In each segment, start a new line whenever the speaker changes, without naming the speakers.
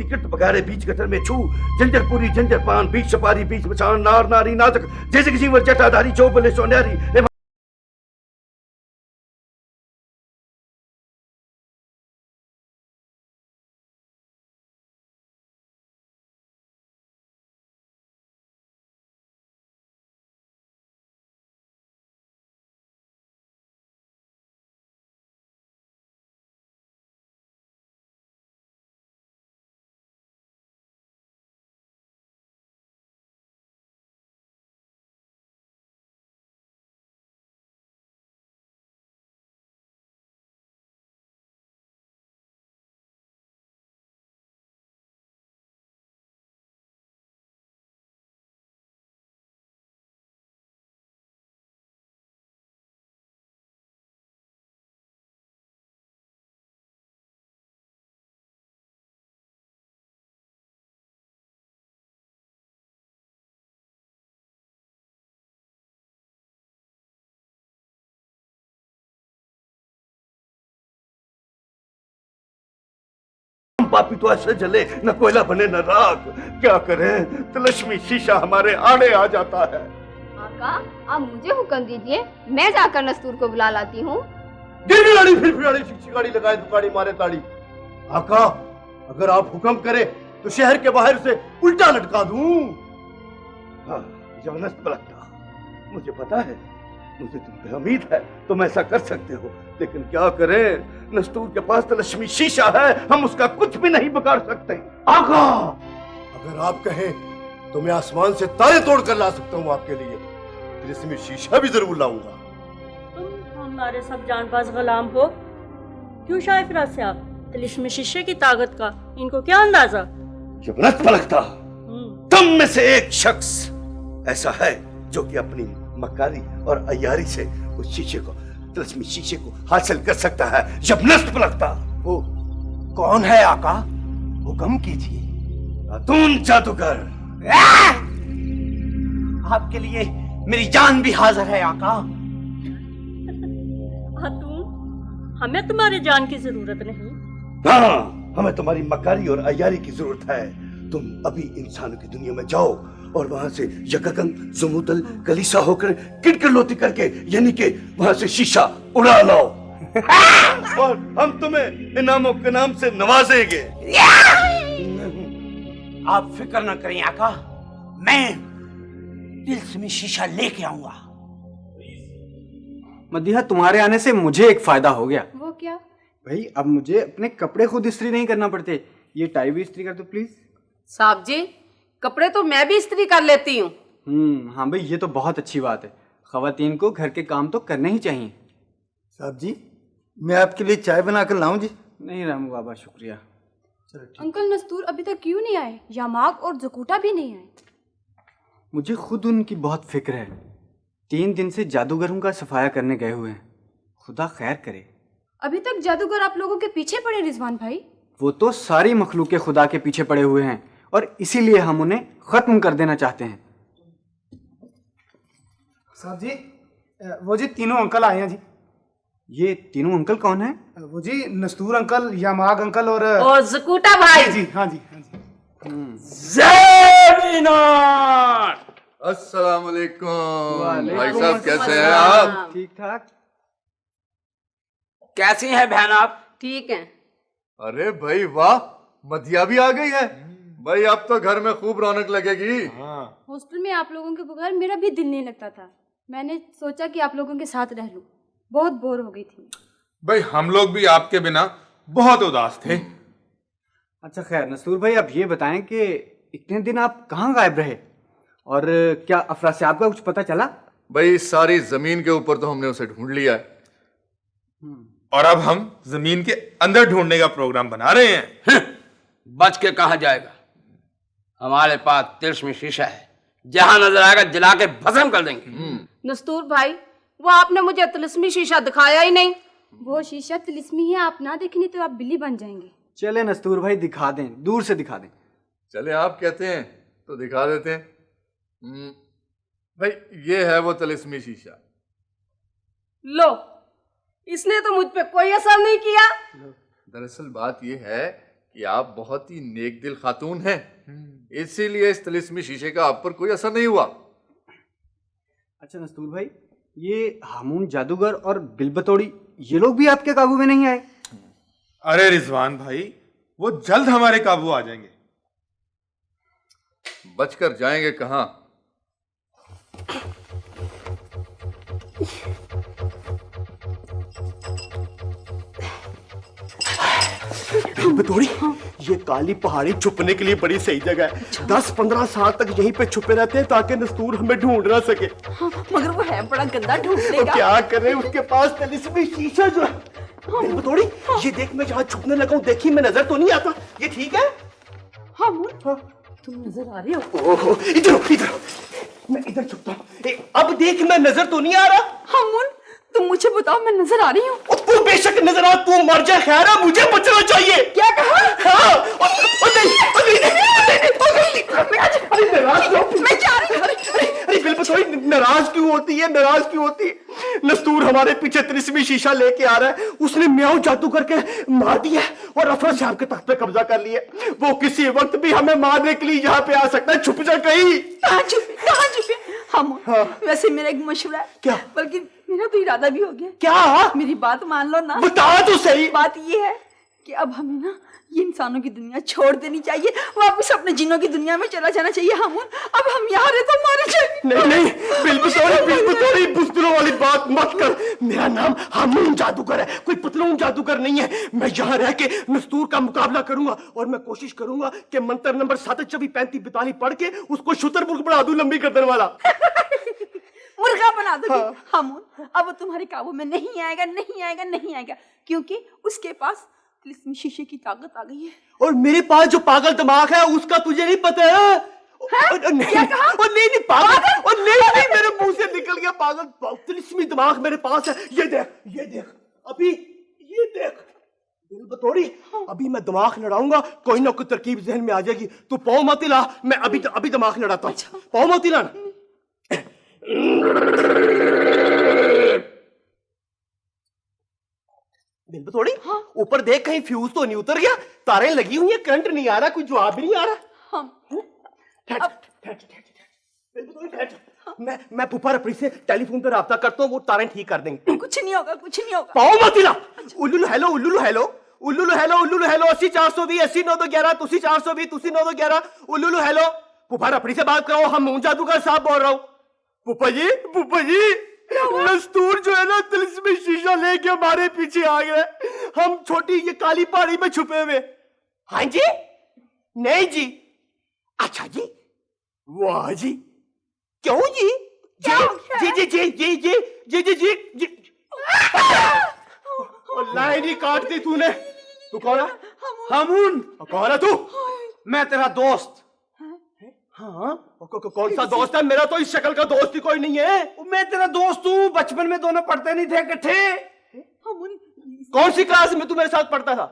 गिरत बगारे बीच गटर में छू, जंजर पूरी जंजर पान, बीच सपारी बीच मचान, नार नारी नाजक जैसे किसी वर जटाधारी, चौबले सोन्यारी। पापी तो ऐसे जले, न कोयला बने न राख। क्या करें, तिलस्मी शीशा हमारे आड़े आ जाता है।
आका, आप मुझे हुक्म दीजिए, मैं जाकर नस्तूर को बुला लाती हूँ।
फिर शिकाड़ी लगाए दुकाड़ी मारे ताड़ी। आका, अगर आप हुक्म करे तो शहर के बाहर से उल्टा लटका दूं। हाँ, जबरदस्त लगता। मुझे पता है, मुझे तुम पे उम्मीद है, तुम ऐसा कर सकते हो, लेकिन क्या करें, नस्तूर के पास तिलस्मी शीशा है, हम उसका कुछ भी नहीं बिगाड़ सकते। आका, अगर आप कहें तो मैं आसमान से तारे तोड़ कर ला सकता हूँ आपके लिए। तिलस्मी शीशा भी जरूर लाऊंगा।
तुम हमारे सब जानबाज गुलाम हो, क्यों शाये फिराज से आप? तिलस्मी शीशे की ताकत का इनको क्या अंदाजा?
जबरदस्त पलकता, तुम में से एक शख्स ऐसा है जो कि अपनी मक्कारी और अय्यारी से उस शीशे को, तिलस्मी शीशे को हासिल कर सकता है। जबरदस्त पलकता।
वो कौन है आका? हुक्म कीजिए।
खातून जादूगर।
आपके लिए मेरी जान भी हाजिर है आका।
खातून, हमें तुम्हारी जान की जरूरत नहीं।
हाँ, हमें तुम्हारी मक्कारी और अय्यारी की जरूरत है। तुम अभी इंसानों की दुनिया में जाओ और वहां से यककंग, जुमुतल, कलीसा होकर किड़किड़लोती करके, यानी कि वहां से शीशा उड़ा लाओ। और हम तुम्हें इनामों के नाम से नवाजेंगे।
आप फिक्र न करें आका, मैं तिलस्मी शीशा लेके आऊंगा।
मदीहा, तुम्हारे आने से मुझे एक फायदा हो गया।
वो क्या?
भाई, अब मुझे अपने कपड़े खुद इस्त्री नहीं करना पड़ते। ये टाई भी इस्त्री कर दो प्लीज।
साहब जी, कपड़े तो मैं भी इस्त्री कर लेती हूँ।
हाँ भाई, ये तो बहुत अच्छी बात है। खवातीन को घर के काम तो करने ही चाहिए।
साहब जी, मैं आपके लिए चाय बना कर लाऊं जी?
नहीं रामू बाबा, शुक्रिया।
चलो ठीक।
अंकल नस्तूर अभी तक क्यों नहीं आए? यामाक और जकूटा भी नहीं आए।
मुझे खुद उनकी बहुत फिक्र है। 3 दिन से जादूगरों का सफाया करने गए हुए हैं। खुदा खैर करे।
अभी तक जादूगर आप लोगों के पीछे पड़े रिजवान भाई।
वो तो सारी मखलूक खुदा के पीछे पड़े हुए हैं और इसीलिए हम उन्हें खत्म कर देना चाहते हैं।
साहब जी, वो जी तीनों अंकल आए हैं जी।
ये तीनों अंकल कौन है?
वो जी नस्तूर अंकल, यामाग अंकल और
जकूटा भाई।
जी हाँ जी हाँ जी।
अस्सलाम वालेकुम। भाई साहब कैसे हैं आप?
ठीक ठाक।
कैसी हैं बहन आप?
ठीक है।
अरे भाई वाह, मदिया भी आ गई है। भाई अब तो घर में खूब रौनक लगेगी।
हॉस्टल में आप लोगों के बगैर मेरा भी दिल नहीं लगता था। मैंने सोचा कि आप लोगों के साथ रह लूं। बहुत बोर हो गई थी।
भाई हम लोग भी आपके बिना बहुत उदास थे।
अच्छा खैर नस्तूर भाई, आप ये बताएं कि इतने दिन आप कहाँ गायब रहे और क्या अफरा से आपका कुछ पता चला?
भाई सारी जमीन के ऊपर तो हमने उसे ढूंढ लिया है।
और अब हम जमीन के अंदर ढूंढने का प्रोग्राम बना रहे हैं।
बच के कहा जाएगा। हमारे पास तिलस्मी शीशा है, जहां नजर आएगा जला के भस्म कर देंगे।
नस्तूर भाई, वो आपने मुझे तिलस्मी शीशा दिखाया ही नहीं।
वो शीशा तिलिस्मी है, आप ना देखेंगे तो आप बिल्ली बन जाएंगे।
चले नस्तूर भाई, दिखा दें, दूर से दिखा दें।
चले आप कहते हैं तो दिखा देते हैं। भाई ये है वो तिलिस्मी शीशा।
लो, इसने तो मुझ पे कोई असर नहीं किया।
दरअसल बात ये है कि आप बहुत ही नेक दिल खातून हैं, इसीलिए इस तिलिस्मी शीशे का आप पर कोई असर नहीं हुआ।
अच्छा नस्तूर भाई, ये हामून जादूगर और बिलबतौड़ी ये लोग भी आपके काबू में नहीं आए?
अरे रिजवान भाई, वो जल्द हमारे काबू आ जाएंगे।
बचकर जाएंगे कहाँ?
बिलबतौड़ी, ये काली पहाड़ी छुपने के लिए बड़ी सही जगह है। 10-15 साल तक यहीं पे छुपे रहते हैं ताकि नस्तूर हमें ढूंढ ना सके।
मगर वो है बड़ा गंदा, ढूंढने
तो
का।
क्या करे, उसके पास तिलिस्मी शीशा जो है। बिलबतौड़ी, ये देख मैं जहाँ छुपने लगा हूँ, देखी मैं नजर तो नहीं आता, ये ठीक है?
हामून, तुम नजर आ रहे हो?
ओहो, इधर मैं इधर छुपता हूँ। अब देख मैं नजर तो नहीं आ रहा?
हामून, तुम मुझे बताओ, मैं नजर आ रही हूँ?
तू बेशक नजर आ, तू मर जा, खैर है, मुझे बचना चाहिए।
क्या कहा?
हाँ, अरे नाराज क्यों?
मैं जा रही हूँ।
अरे बिलबतौड़ी, नाराज क्यों होती है, नाराज क्यों होती है? नस्तूर हमारे पीछे तिलिस्मी शीशा लेके आ रहा है, उसने म्याऊं जादू करके मार दिया और अफरा साहब के तख्त पे कब्जा कर लिया। वो किसी वक्त भी हमें मारने के लिए यहाँ पे आ सकता है, छुप जा कहीं।
कहाँ छुपे? हामून, वैसे मेरा एक मशवरा है।
क्या?
बल्कि मेरा तो इरादा भी हो गया।
क्या?
मेरी बात मान लो ना।
बता तो सही।
बात ये है कि अब हमें ना ये इंसानों की दुनिया छोड़ देनी चाहिए, वापस अपने जिन्नों की दुनिया में चला जाना चाहिए। हामून, अब हम यहाँ रहे तो मारे चाहिए।
नहीं, बिलबतौड़ी, बुज़दिलों वाली बात मत कर। मेरा नाम हामून जादूगर है, कोई पतलून जादूगर नहीं है। मैं यहाँ रह के नस्तूर का मुकाबला करूंगा और मैं कोशिश करूंगा कि मंत्र नंबर 7 24 35 42 पढ़ के उसको शुतुरमुर्ग बना दूं, लंबी गर्दन वाला।
मुर्गा बना दोगे? हामून, अब वो तुम्हारे काबू में नहीं आएगा, क्योंकि उसके पास तिलिस्मी शीशे की ताकत आ गई है।
और मेरे पास जो पागल दिमाग है उसका तुझे नहीं पता है?
क्या कहा?
नहीं पागल, और नहीं मेरे मुंह से निकल गया पागल। तिलिस्मी दिमाग मेरे पास है। ये देख अभी, ये देख बिलबतौड़ी, अभी मैं दिमाग लड़ाऊंगा, कोई ना कोई तरकीब जहन में आ जाएगी। तू पाँव मत हिला, मैं अभी दिमाग लड़ाता हूँ। पाँव मत हिलाना। बिलबतौड़ी, ऊपर देख, कहीं फ्यूज तो नहीं उतर गया? तारें लगी हुई हैं, करंट नहीं आ रहा, कोई जवाब भी नहीं आ रहा। मैं फूफा रफरी से टेलीफोन पर राब्ता करता हूँ, वो तारें ठीक कर देंगे।
कुछ नहीं होगा।
पाओ मत हिला। उल्लू हेलो 80 420 80 911 तुसी 420 तुसी 911 उल्लू हेलो। फूफा रफरी से बात कराओ, हम मून जादूगर साहब बोल रहा हूँ। फूफा जी, नस्तूर जो है ना, तिलिस्मी शीशा लेके हमारे पीछे आ गया। हम छोटी ये काली पहाड़ी में छुपे हुए। हाँ जी? नहीं जी। अच्छा जी, वाह जी, क्यों जी? जी लाइन ही काट दी तूने। तू कौन है?
हामून,
कौन है तू?
मैं तेरा दोस्त।
हाँ, कौन सा दोस्त है? मेरा तो इस शक्ल का दोस्त ही कोई नहीं है।
मैं तेरा दोस्त हूँ, बचपन में दोनों पढ़ते नहीं थे इकट्ठे?
कौन सी क्लास में तू मेरे साथ पढ़ता था?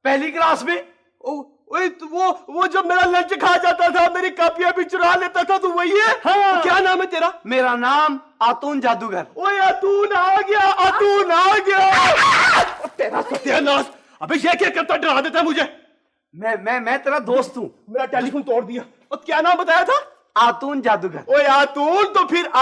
पहली क्लास में।
वो जब मेरा लंच खा जाता था, मेरी कापियां भी चुरा लेता था, तू वही है?
हाँ।
क्या नाम है तेरा?
मेरा नाम आतून जादूगर।
ओए आतून आ गया। तेरा सत्यानाश। अबे ये क्या करता, डरा देता है मुझे।
मैं तेरा दोस्त हूँ।
मेरा टेलीफोन तोड़ दिया। और क्या नाम बताया था?
आतून जादूगर।
ओए आतून, तो फिर आ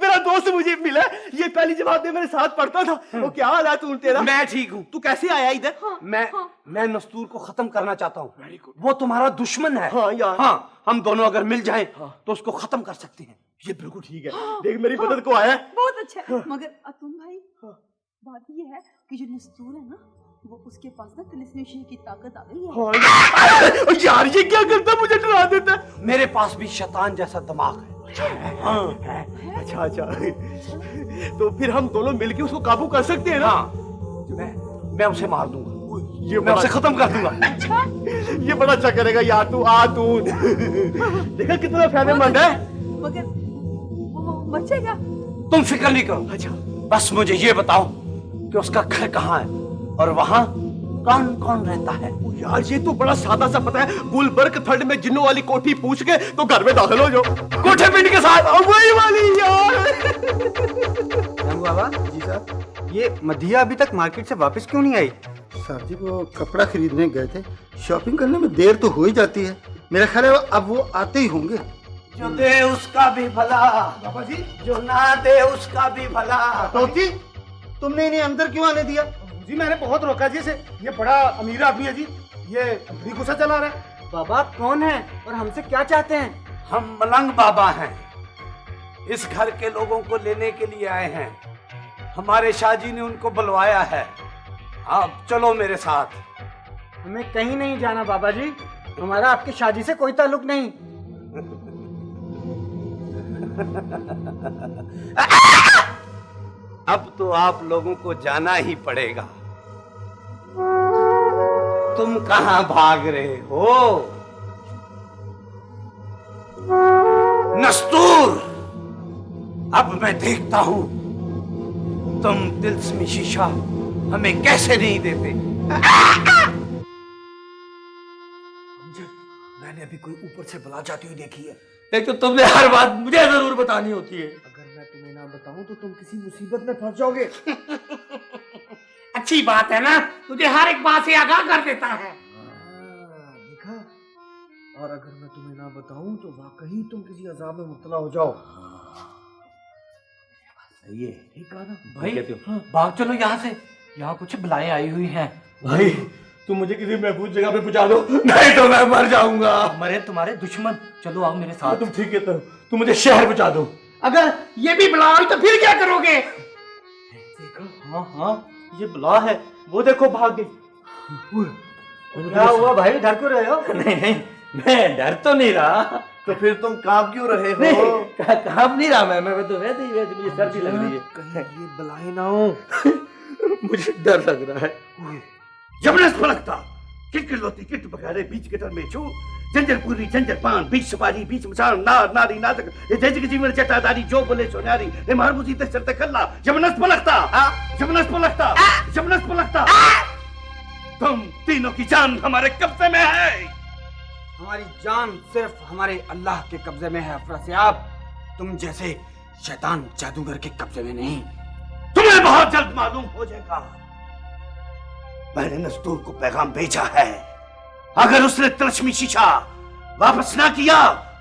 मेरा दोस्त मुझे मिला। ये पहली जमात में मेरे साथ पढ़ता था। वो क्या हाल है आतून तेरा?
मैं ठीक हूँ।
तू कैसे आया इधर?
मैं नस्तूर को खत्म करना चाहता हूँ। वो तुम्हारा दुश्मन है।
हाँ यार।
हाँ, हम दोनों अगर मिल जाएं तो उसको खत्म कर सकते हैं।
ये बिल्कुल ठीक है। देख मेरी मदद को आया।
बहुत अच्छा है। मगर अतुल भाई, बात ये है कि जो नस्तूर है ना, वो उसके पास ना तिलिस्मी शीशे की ताकत आ गई है।
हाँ यार, ये क्या करता, मुझे डरा देता है।
मेरे पास भी शैतान जैसा दिमाग है। हाँ।
अच्छा तो फिर हम दोनों मिलके उसको काबू कर सकते हैं ना?
हाँ, मैं उसे मार दूंगा। मैं उसे खत्म कर दूंगा।
ये बड़ा अच्छा करेगा यार तू। आतून देखा कितना फायदेमंद है।
मगर वो बचेगा?
तुम फिक्र नहीं करो।
अच्छा,
बस मुझे ये बताओ कि उसका घर कहाँ है और वहाँ कौन कौन रहता है।
यार ये तो बड़ा सादा सा पता है। गुलबर्ग थर्ड में जिन्नों वाली कोठी पूछ के तो घर में दाखिल हो जाओ, कोठे पिंड के साथ। वही वाली यार।
बाबा जी साहब, ये मधिया अभी तक मार्केट से वापस क्यों नहीं आई?
साहब जी वो कपड़ा खरीदने गए थे, शॉपिंग करने में देर तो हो ही जाती है। मेरा ख्याल है अब वो आते ही होंगे।
जो दे उसका भी भला बाबा जी, जो ना दे उसका भी भला।
तोती, तुमने इन्हें अंदर क्यों आने दिया?
जी मैंने बहुत रोका जी इसे, ये बड़ा अमीर आदमी है जी, ये भी गुस्सा चला रहा है।
बाबा आप कौन हैं और हमसे क्या चाहते हैं?
हम मलंग बाबा हैं, इस घर के लोगों को लेने के लिए आए हैं। हमारे शाहजी ने उनको बुलवाया है, आप चलो मेरे साथ।
हमें कहीं नहीं जाना बाबा जी, हमारा आपके शादी से कोई ताल्लुक नहीं।
अब तो आप लोगों को जाना ही पड़ेगा। तुम कहां भाग रहे हो? नस्तूर, अब मैं देखता हूं तुम तिल्स्मी शीशा हमें कैसे नहीं देते।
मैंने अभी कोई ऊपर से बुला जाती हुई देखी है।
एक तो तुमने हर बात मुझे जरूर बतानी होती है।
अगर मैं तुम्हें ना बताऊं तो तुम किसी मुसीबत में फंस जाओगे।
अच्छी बात है ना, तुझे हर एक बात से आगाह कर देता है।
देखा, और अगर मैं तुम्हें ना बताऊं तो वाकई तुम किसी अजाब में मुब्तला हो जाओ।
सही है,
ठीक कहा ना
भाई? भाग चलो यहाँ से, यहाँ कुछ बलाएं आई हुई हैं।
भाई तुम मुझे किसी महफूज जगह पे पहुंचा दो, नहीं तो मैं मर जाऊंगा।
मरे तुम्हारे दुश्मन, चलो आओ मेरे साथ।
तुम ठीक कहते हो, तुम मुझे शहर पहुंचा दो।
अगर ये भी बला आई तो फिर क्या करोगे?
देखो, हाँ हाँ ये बला है, वो देखो भाग गई।
क्या हुआ भाई, डर क्यों रहे हो?
नहीं नहीं, मैं डर तो नहीं रहा।
तो फिर तुम कांप क्यों रहे हो?
कांप नहीं रहा मैं तो वैसे ही मुझे सर्दी लग रही है।
कहीं ये बलाए ना हो।
मुझे डर लग रहा है।
जबरदस्त फलकता किट लोती किट बगारे बीच गिटर में छू जंजर पूरी जंजर पान बीच सवारी बीच मचान नार नारी नाटक ये जज की जीवन चटादारी जो बोले सोनारी ये मारबूजी ते चलते कल्ला जबरदस्त फलकता जबरदस्त फलकता जबरदस्त फलकता। तुम तीनों की जान हमारे कब्जे में है।
हमारी जान सिर्फ हमारे अल्लाह के कब्जे में है अफरासियाब, तुम जैसे शैतान जादूगर के कब्जे में नहीं।
तुम्हें बहुत जल्द मालूम हो जाएगा। मैंने नस्तूर को पैगाम भेजा है, अगर उसने तिलस्मी शीशा वापस ना किया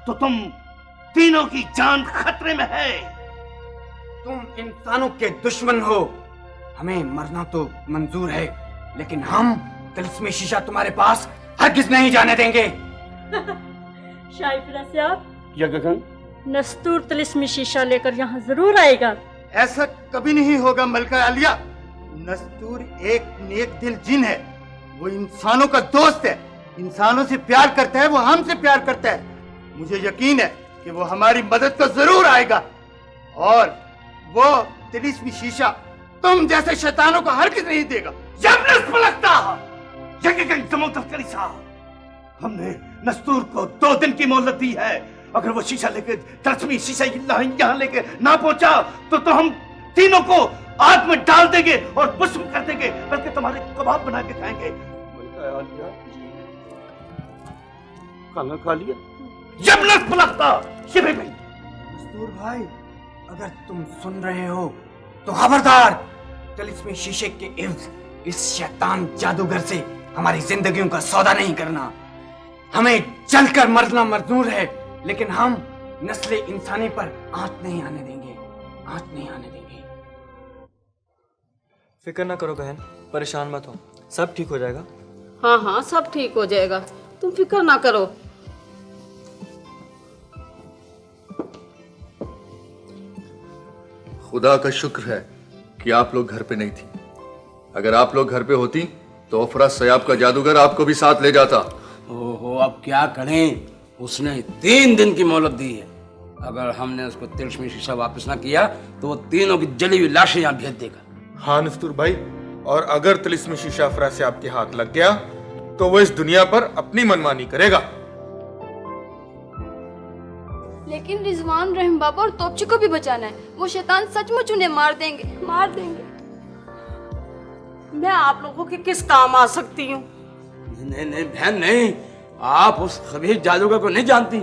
तो तुम तीनों की जान खतरे में है।
तुम इंसानों के दुश्मन हो, हमें मरना तो मंजूर है लेकिन हम तिलस्मी शीशा तुम्हारे पास हरगिज नहीं जाने देंगे।
शाही फिरासियाब,
या गगन,
नस्तूर तिलिस्मी शीशा लेकर यहाँ जरूर आएगा।
ऐसा कभी नहीं होगा मलका आलिया। नस्तूर एक नेक दिल जिन है, वो इंसानों का दोस्त है, इंसानों से प्यार करता है, वो हमसे प्यार करता है। मुझे यकीन है कि वो हमारी मदद को जरूर आएगा और वो तिलिस्मी शीशा तुम जैसे शैतानों को हरगिज नहीं देगा।
जबरदस्त फलकता हमने नस्तूर को 2 दिन की मोहलत दी है, अगर वो शीशा लेके तिलस्मी शीशा यहाँ लेके ना पहुंचा तो हम तीनों को आग में डाल देंगे और भस्म कर देंगे, बल्कि तुम्हारे कबाब बना के खाएंगे। खाना खा लिया? जबरदस्त फलकता शिवे भाई।
नस्तूर भाई, अगर तुम सुन रहे हो तो खबरदार, तिलिस्मी शीशे के इर्द इस शैतान जादूगर से हमारी जिंदगियों का सौदा नहीं करना। हमें जलकर मरना मंजूर है लेकिन हम नस्ले इंसानी पर आंच नहीं आने देंगे, आंच नहीं आने देंगे।
फिक्र ना करो बहन, परेशान मत हो, सब ठीक हो जाएगा।
हाँ हाँ सब ठीक हो जाएगा, तुम फिक्र ना करो।
खुदा का शुक्र है कि आप लोग घर पे नहीं थी। अगर आप लोग घर पे होती तो अफरा सयाब का जादूगर आपको भी साथ ले जाता।
ओहो, अब क्या करें, उसने 3 दिन की मोहलत दी है। अगर हमने उसको तिलस्मी शीशा वापस ना किया तो वो तीनों की जली हुई लाशें यहाँ भेज देगा।
हाँ नस्तूर भाई, और अगर तिलिस्मी शीशा अफरा से आपके हाथ लग गया तो वो इस दुनिया पर अपनी मनमानी करेगा।
लेकिन रिजवान, रहीम बाबा और तोपची को भी बचाना है। वो शैतान सचमुच उन्हें मार देंगे, मार देंगे।
मैं आप लोगों के किस काम आ सकती हूँ?
नहीं नहीं बहन नहीं, आप उस खबीर जादूगर को नहीं जानती।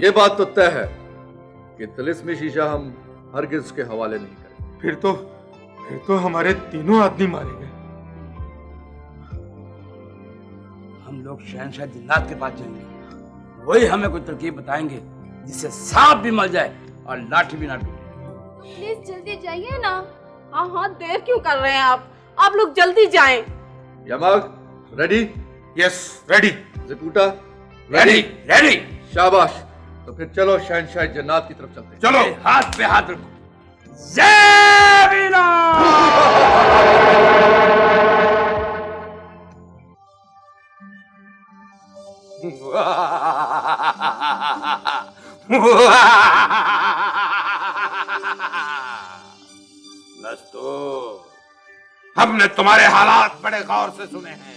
ये बात तो तय है कि तिलिस्मी शीशा हम हरगिज के हवाले नहीं करें।
फिर तो हमारे तीनों आदमी मारे गए।
हम लोग शहनशाह जिन्नात के पास जाएंगे, वही हमें कोई तरकीब बताएंगे जिससे सांप भी मर जाए और लाठी भी ना टूटे।
प्लीज जल्दी जाइए ना।
हाँ हाँ, देर क्यों कर रहे हैं आप लोग जल्दी जाएं।
यमाग रेडी?
Yes ready.
ज़कूटा
रेडी रेडी।
शाबाश। तो फिर चलो शहनशाह जन्नात की तरफ चलते हैं।
चलो हाथ पे हाथ रखो। जय वीरा। नस्तूर, हमने तुम्हारे हालात बड़े गौर से सुने हैं।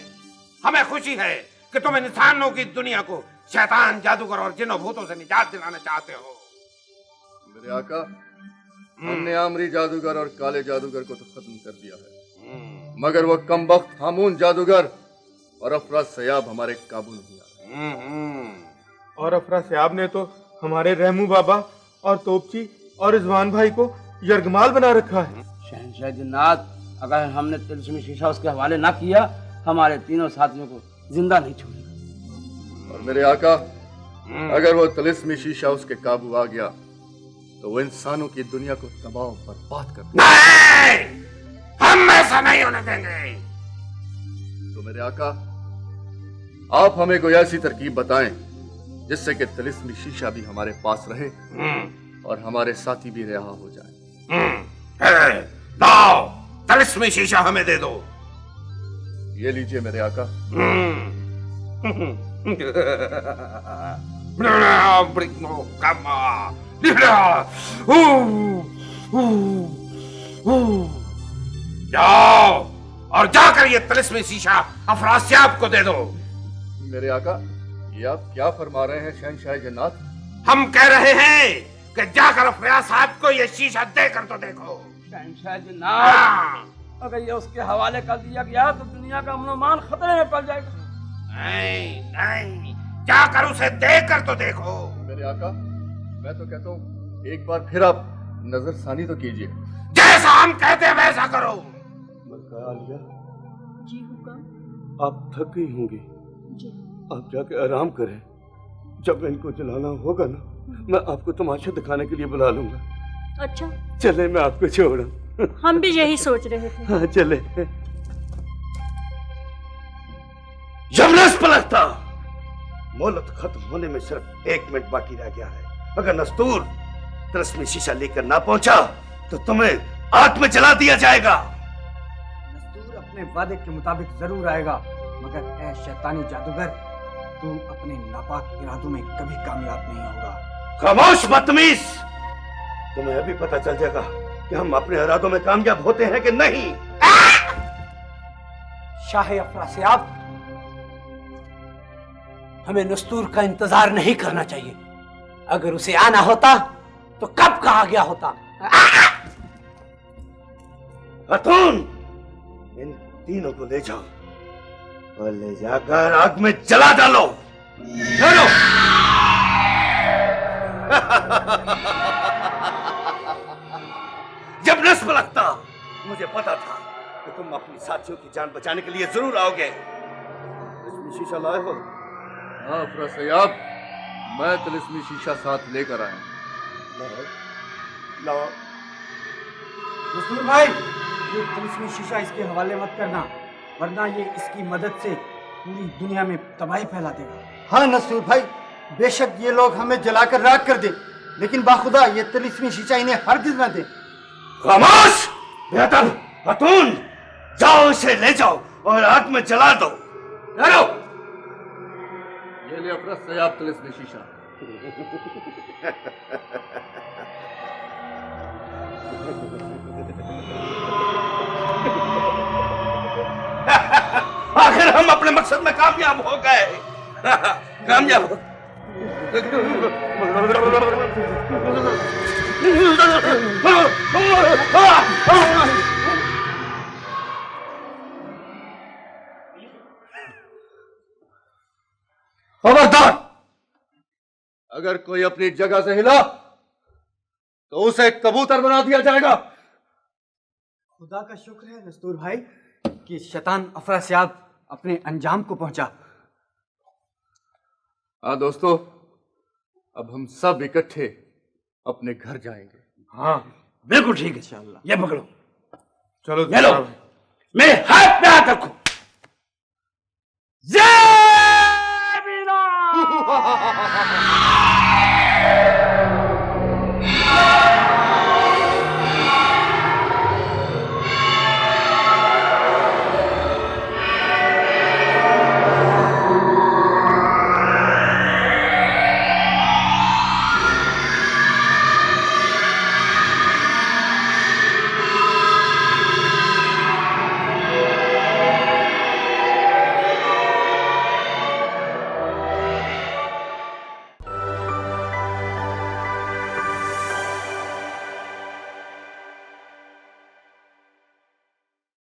हमें खुशी है कि तुम इंसानों की दुनिया को शैतान, जादूगर और जिन्नों भूतों से निजात दिलाना चाहते हो।
मेरे आका, हमने आमरी जादूगर और काले जादूगर को तो खत्म कर दिया है, मगर वो कमबख्त हामून जादूगर और अफरा सयाब हमारे काबू नहीं आ रहे।
और अफरा सयाब ने तो हमारे रहमू बाबा और तोपची और रिजवान भाई को यरगमाल बना रखा है।
शहनशाह जिन्नात, अगर हमने तिलस्मी शीशा उसके हवाले ना किया, हमारे तीनों साथियों को जिंदा नहीं छोड़ेगा।
और मेरे आका, अगर वो तिलिस्मी शीशा उसके काबू आ गया तो वो इंसानों की दुनिया को तबाह और बर्बाद कर देगा।
नहीं, हम ऐसा नहीं होने देंगे।
तो मेरे आका, आप हमें कोई ऐसी तरकीब बताएं जिससे कि तिलिस्मी शीशा भी हमारे पास रहे और हमारे साथी भी रिहा हो जाए।
लाओ, तिलिस्मी शीशा हमें दे दो।
ये लीजिए मेरे आका।
जाओ और जाकर ये तिलिस्मी शीशा अफरासियाब को दे दो।
मेरे आका, ये आप क्या फरमा रहे हैं शहनशाह जन्नात?
हम कह रहे हैं कि जाकर अफराज साहब को ये शीशा देकर तो देखो। शहनशाह जन्नात, अगर ये उसके हवाले कर दिया गया तो दुनिया का अमन खतरे में पड़ जाएगा। नहीं नहीं, जाकर उसे देकर तो देखो।
मेरे आका, मैं तो कहता हूँ एक बार फिर आप नजरसानी तो कीजिए।
जैसा हम कहते हैं वैसा करो।
मलका आलिया,
जी हुक्म।
आप थक गई होंगी,
जी।
आप जाके आराम करें। जब इनको जलाना होगा ना, मैं आपको तमाशा दिखाने के लिए बुला लूंगा।
अच्छा,
चले, मैं आपको छोड़ा।
हम भी यही सोच रहे थे।
हाँ चले।
यमनस पलटता, मोहलत खत्म होने में सिर्फ 1 मिनट बाकी रह गया है। अगर नस्तूर तिलिस्मी शीशा लेकर ना पहुंचा तो तुम्हें आग में जला दिया जाएगा।
नस्तूर अपने वादे के मुताबिक जरूर आएगा, मगर ऐ शैतानी जादूगर, तू अपने नापाक इरादों में कभी कामयाब नहीं होगा।
खामोश बदतमीज, तुम्हें अभी पता चल जाएगा कि हम अपने इरादों में कामयाब होते हैं कि नहीं।
शाह अफरासियाब, हमें नस्तूर का इंतजार नहीं करना चाहिए। अगर उसे आना होता तो कब कहा गया होता।
खातून, इन तीनों को ले जाओ और ले जाकर आग में जला डालो। चलो। जब नस्ब लगता, मुझे पता था कि तुम अपनी साथियों की जान बचाने के लिए जरूर आओगे। तिलिस्मी शीशा लाए हो?
हाँ अफरा सयाब, मैं तिलिस्मी शीशा साथ लेकर आया।
लाओ।
नस्तूर भाई, ये तिलिस्मी शीशा इसके हवाले मत करना, वरना ये इसकी मदद से पूरी दुनिया में तबाही फैला देगा।
हाँ नस्तूर भाई, बेशक ये लोग हमें जलाकर राख कर दे, लेकिन बाखुदा ये तिलिस्मी शीशा इन्हें हरगिज न दे।
खामोश! बेहतर खातून, जाओ इसे ले जाओ और आग में जला दो। चलो।
ये ले अफरा सयाब तिलिस्मी शीशा।
आखिर हम अपने मकसद में कामयाब हो गए। कामयाब हो।
खबरदार, अगर कोई अपनी जगह से हिला तो उसे कबूतर बना दिया जाएगा।
खुदा का शुक्र है नस्तूर भाई कि शैतान अफरासियाब अपने अंजाम को पहुंचा।
हाँ दोस्तों, अब हम सब इकट्ठे अपने घर जाएंगे।
हाँ बिल्कुल ठीक है, ये पकड़ो,
चलो
ये लो, मेरे हाथ पे हाथ रखो।